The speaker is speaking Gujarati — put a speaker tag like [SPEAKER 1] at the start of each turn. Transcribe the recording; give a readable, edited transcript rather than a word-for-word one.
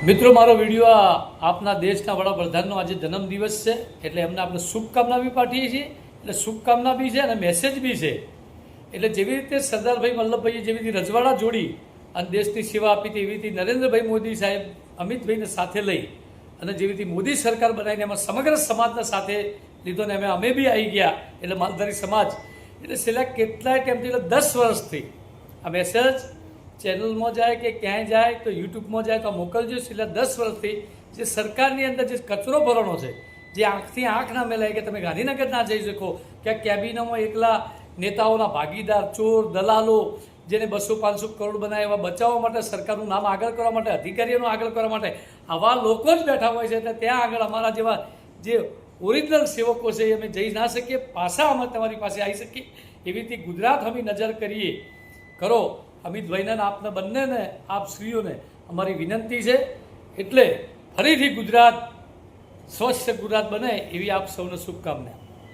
[SPEAKER 1] મિત્રો, મારો વિડીયો આપના દેશના વડાપ્રધાનનો આજે જન્મદિવસ છે, એટલે એમને આપણે શુભકામના બી પાઠવીએ છીએ. એટલે શુભકામના બી છે અને મેસેજ બી છે. એટલે જેવી રીતે સરદારભાઈ વલ્લભભાઈએ જેવી રીતે રજવાડા જોડી અને દેશની સેવા આપી હતી, એવી રીતે નરેન્દ્રભાઈ મોદી સાહેબ અમિતભાઈને સાથે લઈ અને જેવી રીતે મોદી સરકાર બનાવીને એમાં સમગ્ર સમાજને સાથે લીધો ને અમે બી આવી ગયા. એટલે માલધારી સમાજ એટલે છેલ્લા કેટલાય ટાઈમથી, એટલે 10 વર્ષથી આ મેસેજ ચેનલમાં જાય કે ક્યાંય જાય તો યુટ્યુબમાં જાય તો મોકલજો. છેલ્લા 10 વર્ષથી જે સરકારની અંદર જે કચરો ભરવાનો છે, જે આંખથી આંખ ના મેલાય કે તમે ગાંધીનગર ના જઈ શકો, કે કેબિનેટમાં એકલા નેતાઓના ભાગીદાર, ચોર, દલાલો, જેને 200-500 કરોડ બનાવે એવા બચાવવા માટે, સરકારનું નામ આગળ કરવા માટે, અધિકારીઓનું આગળ કરવા માટે આવા લોકો જ બેઠા હોય છે. એટલે ત્યાં આગળ અમારા જેવા જે ઓરિજિનલ સેવકો છે અમે જઈ ના શકીએ, પાછા અમે તમારી પાસે આવી શકીએ. એવી રીતે ગુજરાત અમે નજર કરીએ કરો. અમિતભાઈને આપને બંનેને, આપ શ્રીઓને અમારી વિનંતી છે. એટલે ફરીથી ગુજરાત સ્વચ્છ ગુજરાત બને એવી આપ સૌને શુભકામના.